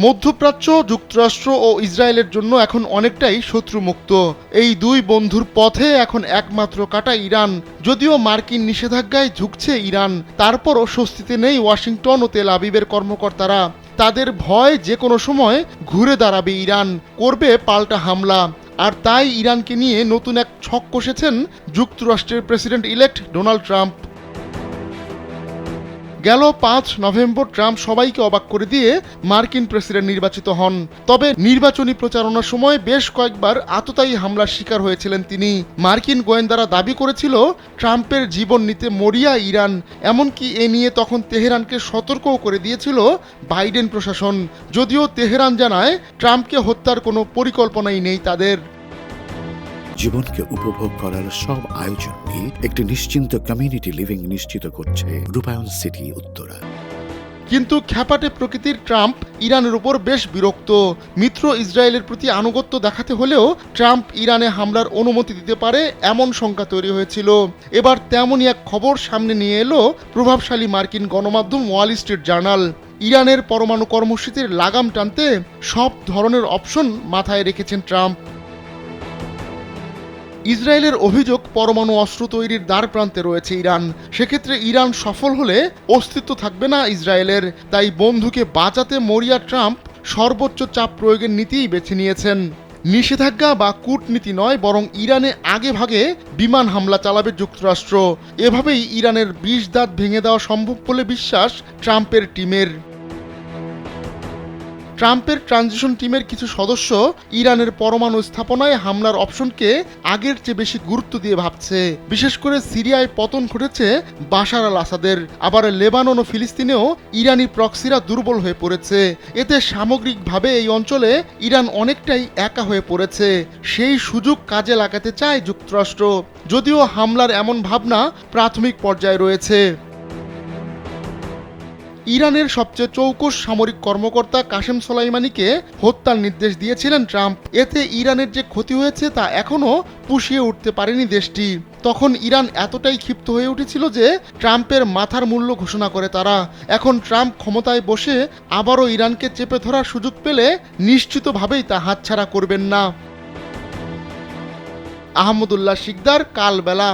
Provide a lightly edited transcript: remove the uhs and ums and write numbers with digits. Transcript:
মধ্যপ্রাচ্য, যুক্তরাষ্ট্র ও ইসরায়েলের জন্য এখন অনেকটাই শত্রুমুক্ত। এই দুই বন্ধুর পথে এখন একমাত্র কাঁটা ইরান। যদিও মার্কিন নিষেধাজ্ঞায় ঝুঁকছে ইরান, তারপরও স্বস্তিতে নেই ওয়াশিংটন ও তেল আবিবের কর্মকর্তারা। তাদের ভয় যে কোনো সময় ঘুরে দাঁড়াবে ইরান, করবে পাল্টা হামলা। আর তাই ইরানকে নিয়ে নতুন এক ছক কষেছেন যুক্তরাষ্ট্রের প্রেসিডেন্ট ইলেক্ট ডোনাল্ড ট্রাম্প। গেল 5 নভেম্বর ট্রাম্প সবাইকে অবাক করে দিয়ে মার্কিন প্রেসিডেন্ট নির্বাচিত হন। তবে নির্বাচনী প্রচারণার সময় বেশ কয়েকবার আততায়ী হামলার শিকার হয়েছিলেন তিনি। মার্কিন গোয়েন্দারা দাবি করেছিল ট্রাম্পের জীবন নিতে মরিয়া ইরান। এমনকি এ নিয়ে তখন তেহরানকে সতর্কও করে দিয়েছিল বাইডেন প্রশাসন। যদিও তেহরান জানায় ট্রাম্পকে হত্যার কোনো পরিকল্পনাই নেই তাদের। জীবনকে উপভোগ করার সব আয়োজন নিয়ে একটি নিশ্চিন্ত কমিউনিটি লিভিং নিশ্চিত করছে রূপায়ণ সিটি উত্তরা। কিন্তু খ্যাপাটে প্রকৃতির ট্রাম্প ইরানের উপর বেশ বিরক্ত। মিত্র ইসরায়েলের প্রতি আনুগত্য দেখাতে হলেও ট্রাম্প ইরানে হামলার অনুমতি দিতে পারে এমন শঙ্কা তৈরি হয়েছিল। এবার তেমনই এক খবর সামনে নিয়ে এলো প্রভাবশালী মার্কিন গণমাধ্যম ওয়াল স্ট্রিট জার্নাল। ইরানের পরমাণু কর্মসূচির লাগাম টানতে সব ধরনের অপশন মাথায় রেখেছেন ট্রাম্প। ইসরায়েলের অভিযোগ পরমাণু অস্ত্র তৈরির দ্বার প্রান্তে রয়েছে ইরান। সেক্ষেত্রে ইরান সফল হলে অস্তিত্ব থাকবে না ইসরায়েলের। তাই বন্ধুকে বাঁচাতে মরিয়া ট্রাম্প সর্বোচ্চ চাপ প্রয়োগের নীতিই বেছে নিয়েছেন। নিষেধাজ্ঞা বা কূটনীতি নয়, বরং ইরানে আগে ভাগে বিমান হামলা চালাবে যুক্তরাষ্ট্র। এভাবেই ইরানের ২০ দাঁত ভেঙে দেওয়া সম্ভব বলে বিশ্বাস ট্রাম্পের টিমের। ট্রাম্পের ট্রানজিশন টিমের কিছু সদস্য ইরানের পরমাণু স্থাপনায় হামলার অপশনকে আগের চেয়ে বেশি গুরুত্ব দিয়ে ভাবছে। বিশেষ করে সিরিয়ায় পতন ঘটেছে বাশার আল আসাদের, আবার লেবানন ও ফিলিস্তিনেও ইরানি প্রক্সিরা দুর্বল হয়ে পড়েছে। এতে সামগ্রিকভাবে এই অঞ্চলে ইরান অনেকটাই একা হয়ে পড়েছে। সেই সুযোগ কাজে লাগাতে চায় যুক্তরাষ্ট্র, যদিও হামলার এমন ভাবনা প্রাথমিক পর্যায়ে রয়েছে। ইরানের সবচেয়ে চৌকস সামরিক কর্মকর্তা কাসেম সোলাইমানিকে হত্যার নির্দেশ দিয়েছিলেন ট্রাম্প। এতে ইরানের যে ক্ষতি হয়েছে তা এখনও পুষিয়ে উঠতে পারেনি দেশটি। তখন ইরান এতটাই ক্ষিপ্ত হয়ে উঠেছিল যে ট্রাম্পের মাথার মূল্য ঘোষণা করে তারা। এখন ট্রাম্প ক্ষমতায় বসে আবারও ইরানকে চেপে ধরার সুযোগ পেলে নিশ্চিতভাবেই তা হাতছাড়া করবেন না। আহমদুল্লাহ শিকদার, কালবেলা।